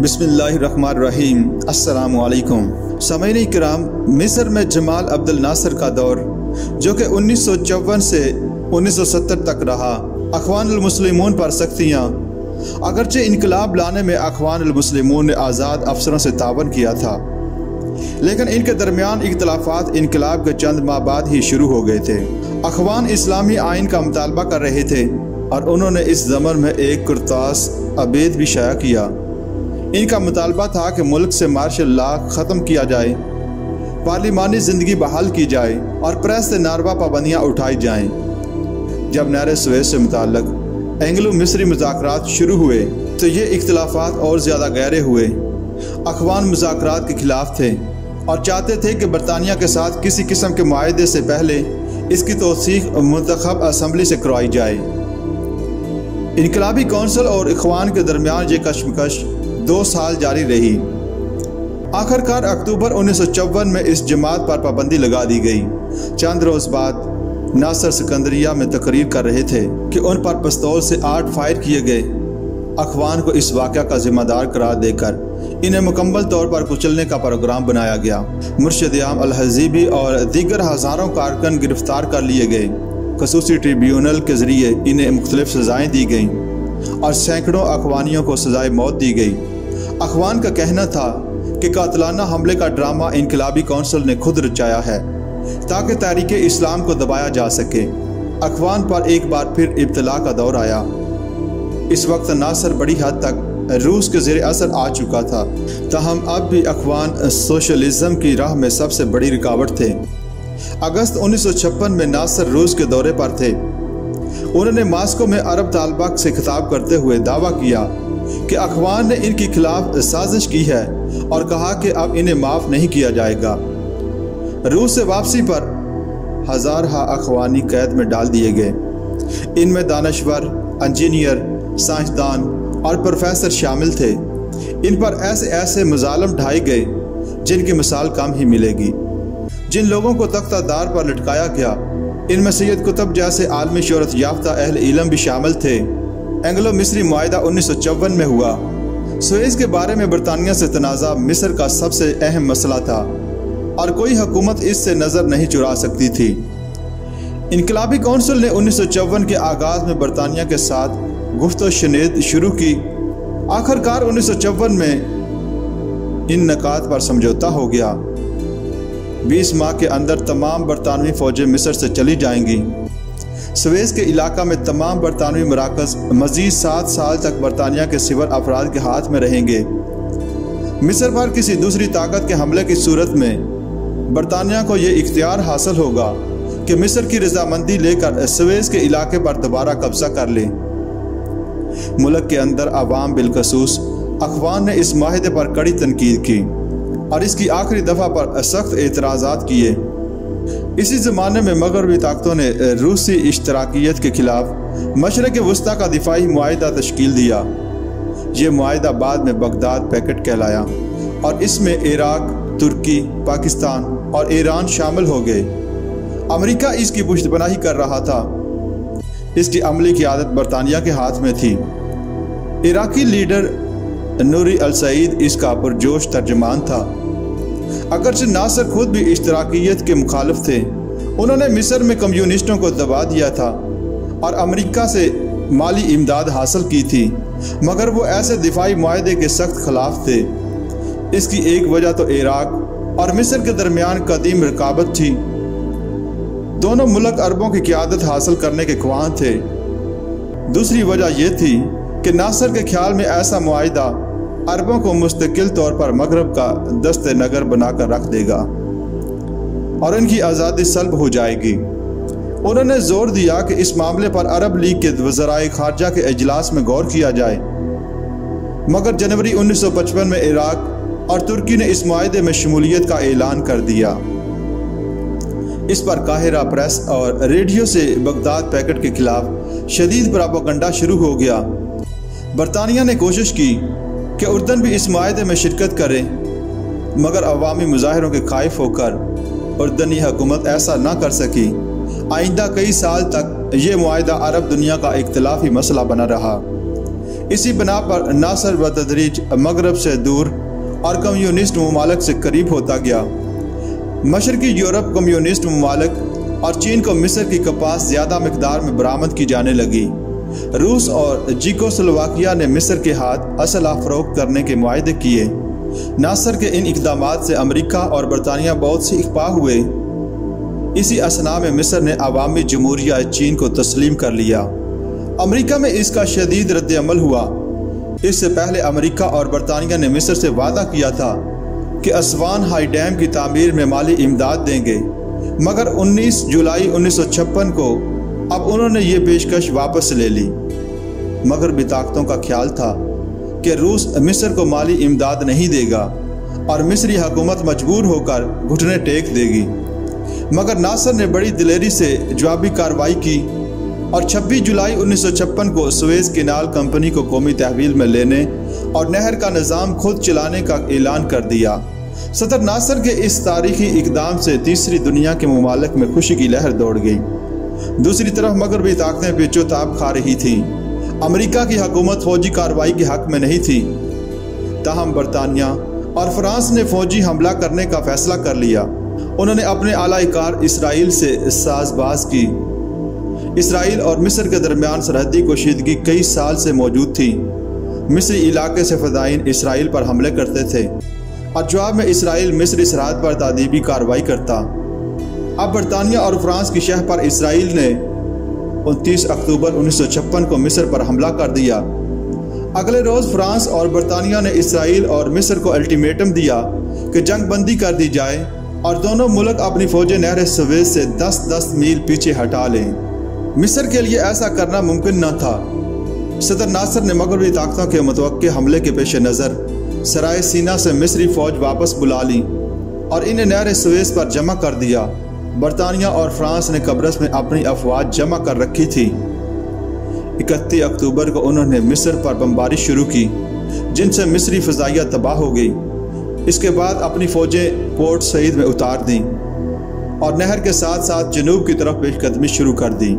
بسم اللہ الرحمن الرحیم۔ السلام علیکم سامعین کرام، مصر میں جمال عبد الناصر کا دور جو کہ 1954 سے 1970 تک رہا، اخوان المسلمون پر سختیاں۔ اگرچہ انقلاب لانے میں اخوان المسلمون نے آزاد افسروں سے تعاون کیا تھا، لیکن ان کے درمیان اختلافات انقلاب کے چند ماہ بعد ہی شروع ہو گئے تھے۔ اخوان اسلامی آئین کا مطالبہ کر رہے تھے اور انہوں نے اس ضمن میں ایک کرتاس عبید بھی شائع کیا۔ ان کا مطالبہ تھا کہ ملک سے مارشل لا ختم کیا جائے، پارلیمانی زندگی بحال کی جائے اور پریس سے ناروا پابندیاں اٹھائی جائیں۔ جب نہر سویس سے متعلق اینگلو مصری مذاکرات شروع ہوئے تو یہ اختلافات اور زیادہ گہرے ہوئے۔ اخوان مذاکرات کے خلاف تھے اور چاہتے تھے کہ برطانیہ کے ساتھ کسی قسم کے معاہدے سے پہلے اس کی توثیق منتخب اسمبلی سے کروائی جائے۔ انقلابی کونسل اور اخوان کے درمیان یہ کشمکش 2 سال جاری رہی۔ آخرکار اکتوبر 1954 میں اس جماعت پر پابندی لگا دی گئی۔ چند روز بعد ناصر سکندریہ میں تقریر کر رہے تھے کہ ان پر پستول سے 8 فائر کیے گئے۔ اخوان کو اس واقعہ کا ذمہ دار قرار دے کر انہیں مکمل طور پر کچلنے کا پروگرام بنایا گیا۔ مرشد عام الحزیبی اور دیگر ہزاروں کارکن گرفتار کر لیے گئے۔ خصوصی ٹریبیونل کے ذریعے انہیں مختلف سزائیں دی گئیں اور سینکڑوں اخوانیوں کو سزائے موت دی گئی۔ اخوان کا کہنا تھا کہ قاتلانہ حملے کا ڈرامہ انقلابی کونسل نے خود رچایا ہے تاکہ تحریک اسلام کو دبایا جا سکے۔ اخوان پر ایک بار پھر ابتلا کا دور آیا۔ اس وقت ناصر بڑی حد تک روس کے زیر اثر آ چکا تھا، تاہم اب بھی اخوان سوشلزم کی راہ میں سب سے بڑی رکاوٹ تھے۔ اگست 1956 میں ناصر روس کے دورے پر تھے۔ انہوں نے ماسکو میں عرب طالبہ سے خطاب کرتے ہوئے دعویٰ کیا کہ اخوان نے ان کے خلاف سازش کی ہے اور کہا کہ اب انہیں معاف نہیں کیا جائے گا۔ روس سے واپسی پر ہزارہ اخوانی قید میں ڈال دیے گئے۔ ان میں دانشور، انجینئر، سائنسدان اور پروفیسر شامل تھے۔ ان پر ایسے مظالم ڈھائے گئے جن کی مثال کم ہی ملے گی۔ جن لوگوں کو تختہ دار پر لٹکایا گیا ان میں سید قطب جیسے عالمی شہرت یافتہ اہل علم بھی شامل تھے۔ اینگلو مصری معاہدہ 1954 میں ہوا۔ سویس کے بارے میں برطانیہ سے تنازع مصر کا سب سے اہم مسئلہ تھا اور کوئی حکومت اس سے نظر نہیں چرا سکتی تھی۔ انقلابی کونسل نے 1954 کے آغاز میں برطانیہ کے ساتھ گفت و شنید شروع کی۔ آخرکار 1954 میں ان نکات پر سمجھوتا ہو گیا۔ 20 ماہ کے اندر تمام برطانوی فوجیں مصر سے چلی جائیں گی۔ سویس کے علاقہ میں تمام برطانوی مراکز مزید 7 سال تک برطانیہ کے سول افراد کے ہاتھ میں رہیں گے۔ مصر پر کسی دوسری طاقت کے حملے کی صورت میں برطانیہ کو یہ اختیار حاصل ہوگا کہ مصر کی رضامندی لے کر سویس کے علاقے پر دوبارہ قبضہ کر لے۔ ملک کے اندر عوام بالخصوص اخوان نے اس معاہدے پر کڑی تنقید کی اور اس کی آخری دفعہ پر سخت اعتراضات کیے۔ اسی زمانے میں مغربی طاقتوں نے روسی اشتراکیت کے خلاف مشرق وسطیٰ کا دفاعی معاہدہ تشکیل دیا۔ یہ معاہدہ بعد میں بغداد پیکٹ کہلایا اور اس میں عراق، ترکی، پاکستان اور ایران شامل ہو گئے۔ امریکہ اس کی پشت پناہی کر رہا تھا۔ اس کی عملی قیادت برطانیہ کے ہاتھ میں تھی۔ عراقی لیڈر نوری السعید اس کا پرجوش ترجمان تھا۔ اگرچہ ناصر خود بھی اشتراکیت کے مخالف تھے، انہوں نے مصر میں کمیونسٹوں کو دبا دیا تھا اور امریکہ سے مالی امداد حاصل کی تھی، مگر وہ ایسے دفاعی معاہدے کے سخت خلاف تھے۔ اس کی ایک وجہ تو عراق اور مصر کے درمیان قدیم رقابت تھی۔ دونوں ملک عربوں کی قیادت حاصل کرنے کے خواہاں تھے۔ دوسری وجہ یہ تھی کہ ناصر کے خیال میں ایسا معاہدہ عربوں کو مستقل طور پر مغرب کا دست نگر بنا کر رکھ دے گا اور ان کی آزادی سلب ہو جائے گی۔ انہوں نے زور دیا کہ اس معاملے پر عرب لیگ کے وزرائے خارجہ کے اجلاس میں غور کیا جائے، مگر جنوری 1955 میں عراق اور ترکی نے اس معاہدے میں شمولیت کا اعلان کر دیا۔ اس پر قاہرہ پریس اور ریڈیو سے بغداد پیکٹ کے خلاف شدید پراپیگنڈا شروع ہو گیا۔ برطانیہ نے کوشش کی کہ اردن بھی اس معاہدے میں شرکت کرے، مگر عوامی مظاہروں کے خائف ہو کر اردنی حکومت ایسا نہ کر سکی۔ آئندہ کئی سال تک یہ معاہدہ عرب دنیا کا اختلافی مسئلہ بنا رہا۔ اسی بنا پر ناصر بتدریج مغرب سے دور اور کمیونسٹ ممالک سے قریب ہوتا گیا۔ مشرقی یورپ کمیونسٹ ممالک اور چین کو مصر کی کپاس زیادہ مقدار میں برآمد کی جانے لگی۔ روس اور چیکوسلواکیہ نے مصر کے ہاتھ اسلحہ فروخت کرنے کے معاہدے کیے۔ ناصر کے ان اقدامات سے امریکہ اور برطانیہ بہت سے اخفاق ہوئے۔ اسی اثناء میں مصر نے عوامی جمہوریہ چین کو تسلیم کر لیا۔ امریکہ میں اس کا شدید رد عمل ہوا۔ اس سے پہلے امریکہ اور برطانیہ نے مصر سے وعدہ کیا تھا کہ اسوان ہائی ڈیم کی تعمیر میں مالی امداد دیں گے، مگر 19 جولائی 1956 کو اب انہوں نے یہ پیشکش واپس لے لی۔ مغربی طاقتوں کا خیال تھا کہ روس مصر کو مالی امداد نہیں دے گا اور مصری حکومت مجبور ہو کر گھٹنے ٹیک دے گی، مگر ناصر نے بڑی دلیری سے جوابی کارروائی کی اور 26 جولائی 1956 کو سویز کینال کمپنی کو قومی تحویل میں لینے اور نہر کا نظام خود چلانے کا اعلان کر دیا۔ صدر ناصر کے اس تاریخی اقدام سے تیسری دنیا کے ممالک میں خوشی کی لہر دوڑ گئی۔ دوسری طرف مغربی طاقتیں پیچو تاب کھا رہی تھیں۔ امریکہ کی حکومت فوجی کارروائی کے حق میں نہیں تھی، تاہم برطانیہ اور فرانس نے فوجی حملہ کرنے کا فیصلہ کر لیا۔ انہوں نے اپنے اعلی کار اسرائیل سے ساز باز کی۔ اسرائیل اور مصر کے درمیان سرحدی کشیدگی کئی سال سے موجود تھی۔ مصری علاقے سے فدائین اسرائیل پر حملے کرتے تھے اور جواب میں اسرائیل مصری سرحد پر تادیبی کارروائی کرتا۔ اب برطانیہ اور فرانس کی شہ پر اسرائیل نے 29 اکتوبر 1956 کو مصر پر حملہ کر دیا۔ اگلے روز فرانس اور برطانیہ نے اسرائیل اور مصر کو الٹیمیٹم دیا کہ جنگ بندی کر دی جائے اور دونوں ملک اپنی فوجیں نہر سویز سے 10 میل پیچھے ہٹا لیں۔ مصر کے لیے ایسا کرنا ممکن نہ تھا۔ صدر ناصر نے مغربی طاقتوں کے متوقع حملے کے پیش نظر سرائے سینا سے مصری فوج واپس بلا لی اور انہیں نہر سویز پر جمع کر دیا۔ برطانیہ اور فرانس نے قبرص میں اپنی افواج جمع کر رکھی تھی۔ 31 اکتوبر کو انہوں نے مصر پر بمباری شروع کی، جن سے مصری فضائیہ تباہ ہو گئی۔ اس کے بعد اپنی فوجیں پورٹ سعید میں اتار دیں اور نہر کے ساتھ ساتھ جنوب کی طرف پیش قدمی شروع کر دی۔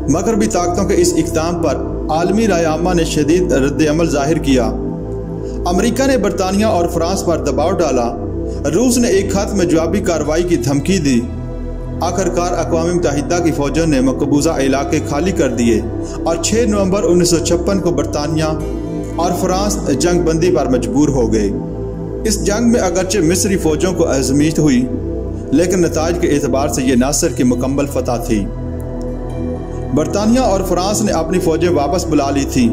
مغربی طاقتوں کے اس اقدام پر عالمی رائے عامہ نے شدید رد عمل ظاہر کیا۔ امریکہ نے برطانیہ اور فرانس پر دباؤ ڈالا۔ روس نے ایک خط میں جوابی کارروائی کی دھمکی دی۔ آخرکار اقوام متحدہ کی فوجوں نے مقبوضہ علاقے خالی کر دیے اور 6 نومبر 1956 کو برطانیہ اور فرانس جنگ بندی پر مجبور ہو گئے۔ اس جنگ میں اگرچہ مصری فوجوں کو ازمیت ہوئی، لیکن نتائج کے اعتبار سے یہ ناصر کی مکمل فتح تھی۔ برطانیہ اور فرانس نے اپنی فوجیں واپس بلا لی تھیں۔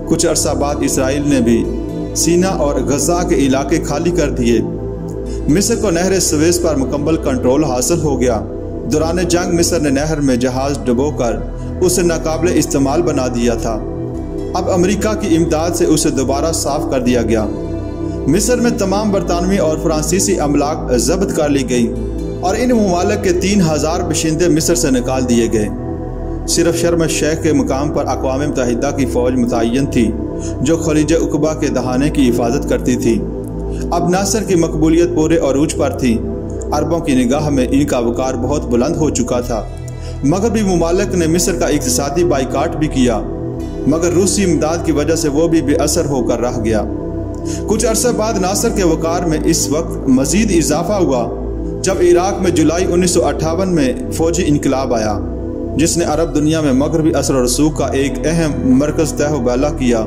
کچھ عرصہ بعد اسرائیل نے بھی سینا اور غزہ کے علاقے خالی کر دیے۔ مصر کو نہر سویز پر مکمل کنٹرول حاصل ہو گیا۔ دوران جنگ مصر نے نہر میں جہاز ڈبو کر اسے ناقابل استعمال بنا دیا تھا۔ اب امریکہ کی امداد سے اسے دوبارہ صاف کر دیا گیا۔ مصر میں تمام برطانوی اور فرانسیسی املاک ضبط کر لی گئی اور ان ممالک کے 3000 باشندے مصر سے نکال دیے گئے۔ صرف شرم الشیخ کے مقام پر اقوام متحدہ کی فوج متعین تھی جو خلیج عقبہ کے دہانے کی حفاظت کرتی تھی۔ اب ناصر کی مقبولیت پورے عروج پر تھی۔ عربوں کی نگاہ میں ان کا وقار بہت بلند ہو چکا تھا۔ مغربی ممالک نے مصر کا اقتصادی بائیکاٹ بھی کیا، مگر روسی امداد کی وجہ سے وہ بھی بے اثر ہو کر رہ گیا۔ کچھ عرصہ بعد ناصر کے وقار میں اس وقت مزید اضافہ ہوا جب عراق میں جولائی 1958 میں فوجی انقلاب آیا، جس نے عرب دنیا میں مغربی اثر و رسوخ کا ایک اہم مرکز تہ و بالا کیا۔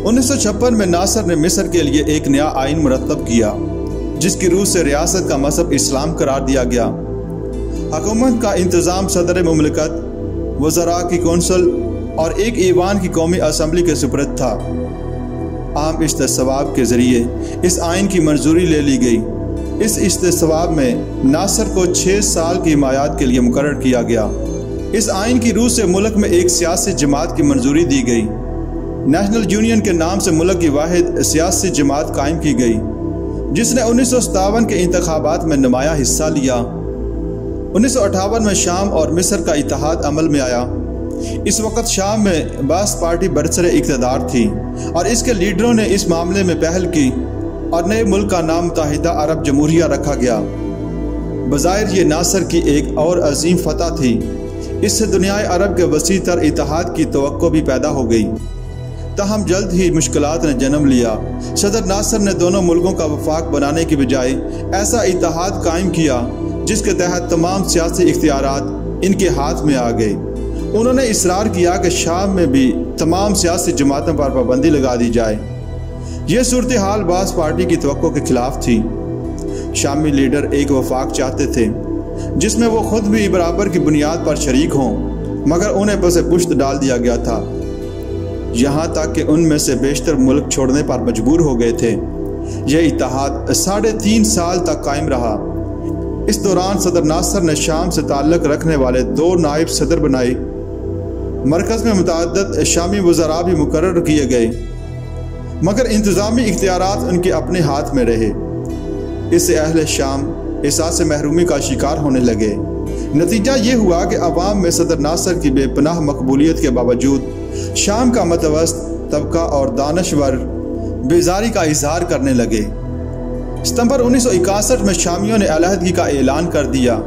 1956 میں ناصر نے مصر کے لیے ایک نیا آئین مرتب کیا، جس کی روح سے ریاست کا مذہب اسلام قرار دیا گیا۔ حکومت کا انتظام صدر مملکت، وزراء کی کونسل اور ایک ایوان کی قومی اسمبلی کے سپرد تھا۔ عام استصواب کے ذریعے اس آئین کی منظوری لے لی گئی۔ اس استصواب میں ناصر کو 6 سال کی حمایت کے لیے مقرر کیا گیا۔ اس آئین کی روح سے ملک میں ایک سیاسی جماعت کی منظوری دی گئی۔ نیشنل یونین کے نام سے ملک کی واحد سیاسی جماعت قائم کی گئی، جس نے 1957 کے انتخابات میں نمایاں حصہ لیا۔ 1958 میں شام اور مصر کا اتحاد عمل میں آیا۔ اس وقت شام میں باس پارٹی برسر اقتدار تھی اور اس کے لیڈروں نے اس معاملے میں پہل کی اور نئے ملک کا نام متحدہ عرب جمہوریہ رکھا گیا۔ بظاہر یہ ناصر کی ایک اور عظیم فتح تھی۔ اس سے دنیائے عرب کے وسیع تر اتحاد کی توقع بھی پیدا ہو گئی۔ تاہم جلد ہی مشکلات نے جنم لیا۔ صدر ناصر نے دونوں ملکوں کا وفاق بنانے کی بجائے ایسا اتحاد قائم کیا جس کے تحت تمام سیاسی اختیارات ان کے ہاتھ میں آ گئے۔ انہوں نے اصرار کیا کہ شام میں بھی تمام سیاسی جماعتوں پر پابندی لگا دی جائے۔ یہ صورتحال بعض پارٹی کی توقع کے خلاف تھی۔ شامی لیڈر ایک وفاق چاہتے تھے جس میں وہ خود بھی برابر کی بنیاد پر شریک ہوں، مگر انہیں پس پشت ڈال دیا گیا تھا، یہاں تک کہ ان میں سے بیشتر ملک چھوڑنے پر مجبور ہو گئے تھے۔ یہ اتحاد 3.5 سال تک قائم رہا۔ اس دوران صدر ناصر نے شام سے تعلق رکھنے والے 2 نائب صدر بنائے۔ مرکز میں متعدد شامی وزراء بھی مقرر کیے گئے، مگر انتظامی اختیارات ان کے اپنے ہاتھ میں رہے۔ اس سے اہل شام احساس محرومی کا شکار ہونے لگے۔ نتیجہ یہ ہوا کہ عوام میں صدر ناصر کی بے پناہ مقبولیت کے باوجود شام کا متوسط طبقہ اور دانشور بیزاری کا اظہار کرنے لگے۔ ستمبر 1961 میں شامیوں نے علیحدگی کا اعلان کر دیا۔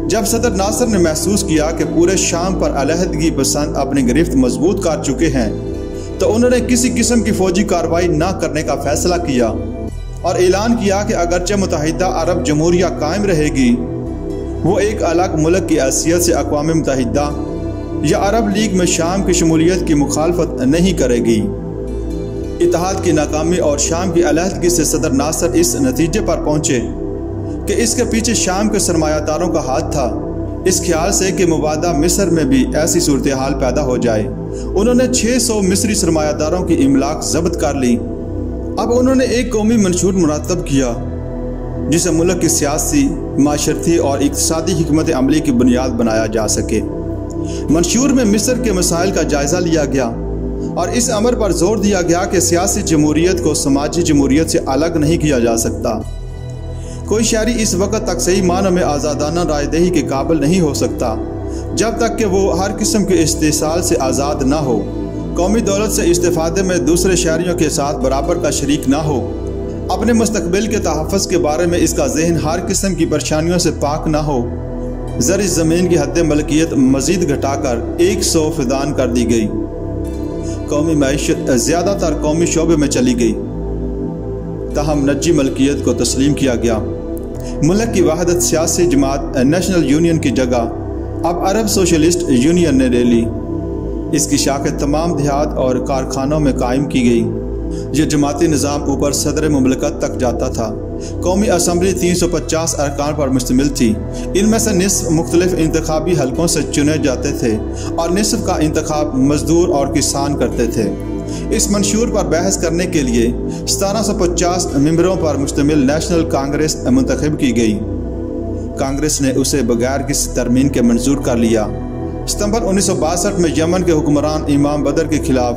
جب صدر ناصر نے محسوس کیا کہ پورے شام پر علیحدگی پسند اپنی گرفت مضبوط کر چکے ہیں تو انہوں نے کسی قسم کی فوجی کارروائی نہ کرنے کا فیصلہ کیا اور اعلان کیا کہ اگرچہ متحدہ عرب جمہوریہ قائم رہے گی، وہ ایک الگ ملک کی حیثیت سے اقوام متحدہ یا عرب لیگ میں شام کی شمولیت کی مخالفت نہیں کرے گی۔ اتحاد کی ناکامی اور شام کی علیحدگی سے صدر ناصر اس نتیجے پر پہنچے کہ اس کے پیچھے شام کے سرمایہ داروں کا ہاتھ تھا، اس خیال سے کہ مبادہ مصر میں بھی ایسی صورتحال پیدا ہو جائے۔ انہوں نے 600 مصری سرمایہ داروں کی املاک ضبط کر لی۔ اب انہوں نے ایک قومی منشور مرتب کیا جسے ملک کی سیاسی، معاشرتی اور اقتصادی حکمت عملی کی بنیاد بنایا جا سکے۔ منشور میں مصر کے مسائل کا جائزہ لیا گیا اور اس امر پر زور دیا گیا کہ سیاسی جمہوریت کو سماجی جمہوریت سے الگ نہیں کیا جا سکتا۔ کوئی شہری اس وقت تک صحیح معنی میں آزادانہ رائے دہی کے قابل نہیں ہو سکتا جب تک کہ وہ ہر قسم کے استحصال سے آزاد نہ ہو، قومی دولت سے استفادے میں دوسرے شہریوں کے ساتھ برابر کا شریک نہ ہو، اپنے مستقبل کے تحفظ کے بارے میں اس کا ذہن ہر قسم کی پریشانیوں سے پاک نہ ہو۔ زرعی زمین کی حد ملکیت مزید گھٹا کر 100 فدان کر دی گئی۔ قومی معیشت زیادہ تر قومی شعبے میں چلی گئی، تاہم نجی ملکیت کو تسلیم کیا گیا۔ ملک کی وحدت سیاسی جماعت نیشنل یونین کی جگہ اب عرب سوشلسٹ یونین نے لے لی۔ اس کی شاخیں تمام دیہات اور کارخانوں میں قائم کی گئی۔ یہ جماعتی نظام اوپر صدر مملکت تک جاتا تھا۔ قومی اسمبلی 350 ارکان پر مشتمل تھی۔ ان میں سے نصف مختلف انتخابی حلقوں سے چنے جاتے تھے اور نصف کا انتخاب مزدور اور کسان کرتے تھے۔ اس منشور پر بحث کرنے کے لیے 1750 ممبروں پر مشتمل نیشنل کانگریس منتخب کی گئی۔ کانگریس نے اسے بغیر کسی ترمیم کے منظور کر لیا۔ ستمبر 1962 میں یمن کے حکمران امام بدر کے خلاف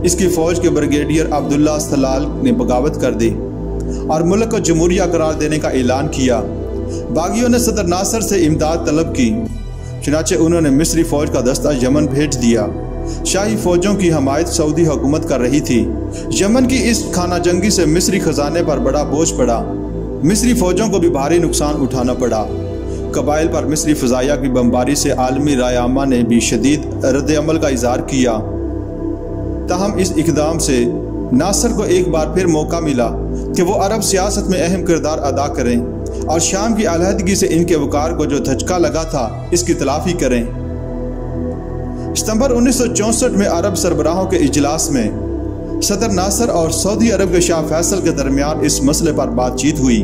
اس کی فوج کے بریگیڈیئر عبداللہ سلال نے بغاوت کر دی اور ملک کو جمہوریہ قرار دینے کا اعلان کیا۔ باغیوں نے صدر ناصر سے امداد طلب کی، چنانچہ انہوں نے مصری فوج کا دستہ یمن بھیج دیا۔ شاہی فوجوں کی حمایت سعودی حکومت کر رہی تھی۔ یمن کی اس خانہ جنگی سے مصری خزانے پر بڑا بوجھ پڑا۔ مصری فوجوں کو بھی بھاری نقصان اٹھانا پڑا۔ قبائل پر مصری فضائیہ کی بمباری سے عالمی رائے عامہ نے بھی شدید رد عمل کا اظہار کیا۔ تاہم اس اقدام سے ناصر کو ایک بار پھر موقع ملا کہ وہ عرب سیاست میں اہم کردار ادا کریں اور شام کی علیحدگی سے ان کے وقار کو جو دھچکا لگا تھا اس کی تلافی کریں۔ ستمبر 1964 میں عرب سربراہوں کے اجلاس میں صدر ناصر اور سعودی عرب کے شاہ فیصل کے درمیان اس مسئلے پر بات چیت ہوئی۔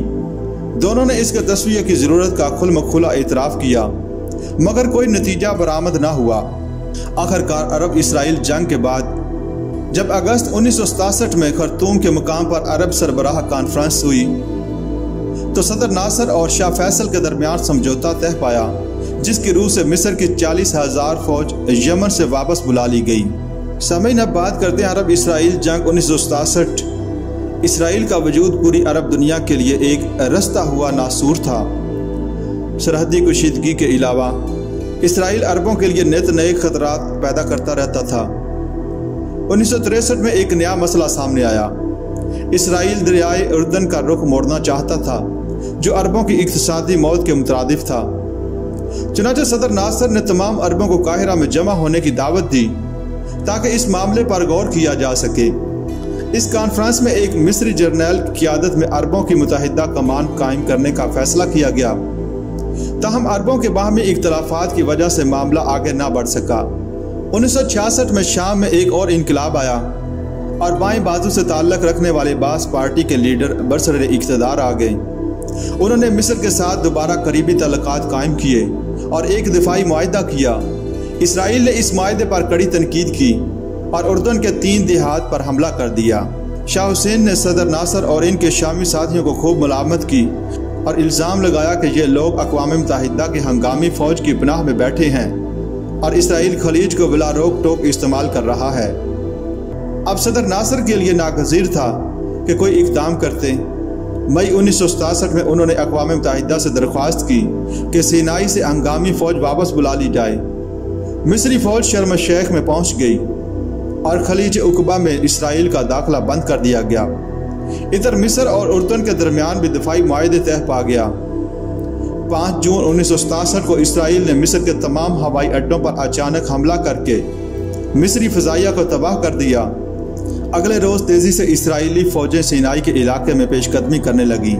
دونوں نے اس کے تصفیہ کی ضرورت کا کھل مکھلا اعتراف کیا، مگر کوئی نتیجہ برآمد نہ ہوا۔ آخرکار عرب اسرائیل جنگ کے بعد جب اگست 1967 میں خرطوم کے مقام پر عرب سربراہ کانفرنس ہوئی تو صدر ناصر اور شاہ فیصل کے درمیان سمجھوتا طے پایا، جس کی روح سے مصر کی 40,000 فوج یمن سے واپس بلا لی گئی۔ سامعین، اب بات کرتے ہیں عرب اسرائیل جنگ 1967۔ اسرائیل کا وجود پوری عرب دنیا کے لیے ایک رستا ہوا ناسور تھا۔ سرحدی کشیدگی کے علاوہ اسرائیل عربوں کے لیے نت نئے خطرات پیدا کرتا رہتا تھا۔ 1963 میں ایک نیا مسئلہ سامنے آیا۔ اسرائیل دریائے اردن کا رخ موڑنا چاہتا تھا، جو عربوں کی اقتصادی موت کے مترادف تھا۔ چنانچہ صدر ناصر نے تمام عربوں کو قاہرہ میں جمع ہونے کی دعوت دی، تاکہ اس معاملے پر غور کیا جا سکے۔ اس کانفرنس میں ایک مصری جرنیل کی قیادت میں عربوں کی متحدہ کمان قائم کرنے کا فیصلہ کیا گیا، تاہم عربوں کے باہمی اختلافات کی وجہ سے معاملہ آگے نہ بڑھ سکا۔ 1966 میں شام میں ایک اور انقلاب آیا اور بائیں بازو سے تعلق رکھنے والے باس پارٹی کے لیڈر برسر اقتدار آ گئے۔ انہوں نے مصر کے ساتھ دوبارہ قریبی تعلقات قائم کیے اور ایک دفاعی معاہدہ کیا۔ اسرائیل نے اس معاہدے پر کڑی تنقید کی اور اردن کے 3 دیہات پر حملہ کر دیا۔ شاہ حسین نے صدر ناصر اور ان کے شامی ساتھیوں کو خوب ملامت کی اور الزام لگایا کہ یہ لوگ اقوام متحدہ کی ہنگامی فوج کی پناہ میں بیٹھے ہیں اور اسرائیل خلیج کو بلا روک ٹوک استعمال کر رہا ہے۔ اب صدر ناصر کے لیے ناگزیر تھا کہ کوئی اقدام کرتے۔ مئی 1967 میں انہوں نے اقوام متحدہ سے درخواست کی کہ سینائی سے ہنگامی فوج واپس بلا لی جائے۔ مصری فوج شرم الشیخ میں پہنچ گئی اور خلیج عقبہ میں اسرائیل کا داخلہ بند کر دیا گیا۔ ادھر مصر اور اردن کے درمیان بھی دفاعی معاہدے طے پا گیا۔ 5 جون 1967 کو اسرائیل نے مصر کے تمام ہوائی اڈوں پر اچانک حملہ کر کے مصری فضائیہ کو تباہ کر دیا۔ اگلے روز تیزی سے اسرائیلی فوجیں سینائی کے علاقے میں پیش قدمی کرنے لگیں۔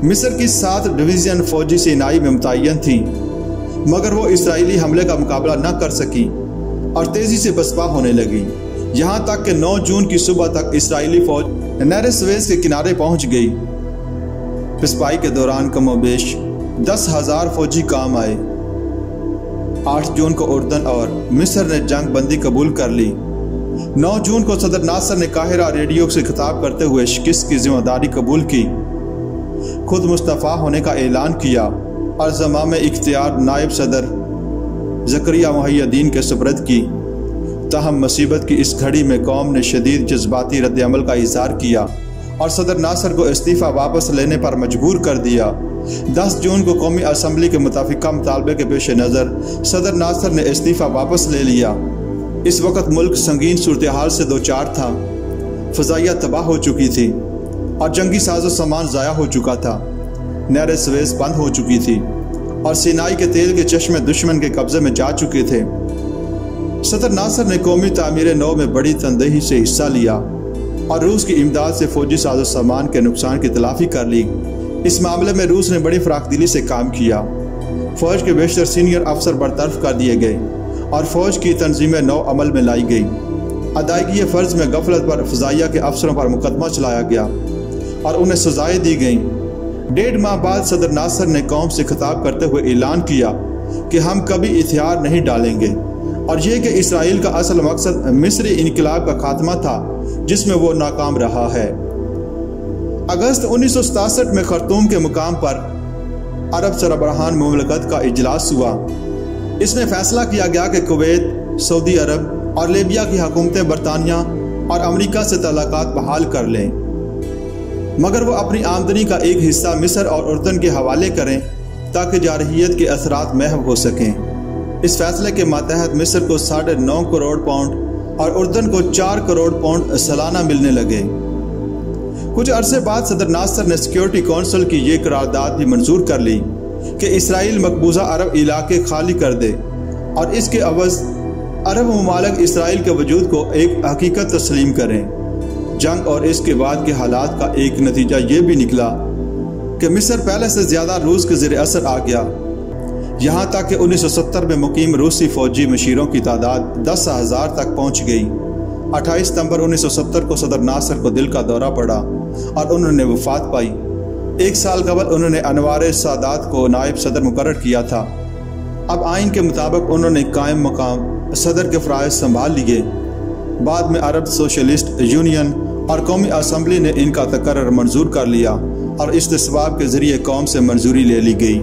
مصر کی 7 ڈویژن فوجی سینائی میں متعین تھیں، مگر وہ اسرائیلی حملے کا مقابلہ نہ کر سکی اور تیزی سے پسپا ہونے لگی، یہاں تک کہ 9 جون کی صبح تک اسرائیلی فوج نہر سویز کے کنارے پہنچ گئی۔ پسپائی کے دوران کم و بیش 10,000 فوجی کام آئے۔ 8 جون کو اردن اور مصر نے جنگ بندی قبول کر لی۔ 9 جون کو صدر ناصر نے قاہرہ ریڈیو سے خطاب کرتے ہوئے شکست کی ذمہ داری قبول کی، خود مستعفی ہونے کا اعلان کیا اور زمام اختیار نائب صدر زکریا محی الدین کے سپرد کی۔ تاہم مصیبت کی اس گھڑی میں قوم نے شدید جذباتی رد عمل کا اظہار کیا اور صدر ناصر کو استعفیٰ واپس لینے پر مجبور کر دیا۔ 10 جون کو قومی اسمبلی کے متفقہ مطالبے کے پیش نظر صدر ناصر نے استعفیٰ واپس لے لیا۔ اس وقت ملک سنگین صورتحال سے دوچار تھا، فضائیہ تباہ ہو چکی تھی اور جنگی ساز و سامان ضائع ہو چکا تھا، نہر سویز بند ہو چکی تھی اور سینائی کے تیل کے چشمے دشمن کے قبضے میں جا چکے تھے۔ صدر ناصر نے قومی تعمیر نو میں بڑی تندہی سے حصہ لیا اور روس کی امداد سے فوجی ساز و سامان کے نقصان کی تلافی کر لی۔ اس معاملے میں روس نے بڑی فراخ دلی سے کام کیا۔ فوج کے بیشتر سینئر افسر برطرف کر دیے گئے اور فوج کی تنظیمیں نو عمل میں لائی گئی۔ ادائیگی فرض میں غفلت پر فضائیہ کے افسروں پر مقدمہ چلایا گیا اور انہیں سزائیں دی گئیں۔ 1.5 ماہ بعد صدر ناصر نے قوم سے خطاب کرتے ہوئے اعلان کیا کہ ہم کبھی ہتھیار نہیں ڈالیں گے، اور یہ کہ اسرائیل کا اصل مقصد مصری انقلاب کا خاتمہ تھا جس میں وہ ناکام رہا ہے۔ اگست 1967 میں خرطوم کے مقام پر عرب سربراہان مملکت کا اجلاس ہوا۔ اس میں فیصلہ کیا گیا کہ کویت، سعودی عرب اور لیبیا کی حکومتیں برطانیہ اور امریکہ سے تعلقات بحال کر لیں، مگر وہ اپنی آمدنی کا ایک حصہ مصر اور اردن کے حوالے کریں تاکہ جارحیت کے اثرات محو ہو سکیں۔ اس فیصلے کے ماتحت مصر کو 9.5 کروڑ پاؤنڈ اور اردن کو 4 کروڑ پاؤنڈ سالانہ ملنے لگے۔ کچھ عرصے بعد صدر ناصر نے سیکیورٹی کونسل کی یہ قرارداد بھی منظور کر لی کہ اسرائیل مقبوضہ عرب علاقے خالی کر دے اور اس کے عوض عرب ممالک اسرائیل کے وجود کو ایک حقیقت تسلیم کریں۔ جنگ اور اس کے بعد کے حالات کا ایک نتیجہ یہ بھی نکلا کہ مصر پہلے سے زیادہ روس کے زیر اثر آ گیا، یہاں تک کہ 1970 میں مقیم روسی فوجی مشیروں کی تعداد 10,000 تک پہنچ گئی۔ 28 ستمبر 1970 کو صدر ناصر کو دل کا دورہ پڑا اور انہوں نے وفات پائی۔ 1 سال قبل انہوں نے انوار سادات کو نائب صدر مقرر کیا تھا۔ اب آئین کے مطابق انہوں نے قائم مقام صدر کے فرائض سنبھال لیے۔ بعد میں عرب سوشلسٹ یونین اور قومی اسمبلی نے ان کا تقرر منظور کر لیا اور استصواب کے ذریعے قوم سے منظوری لے لی گئی۔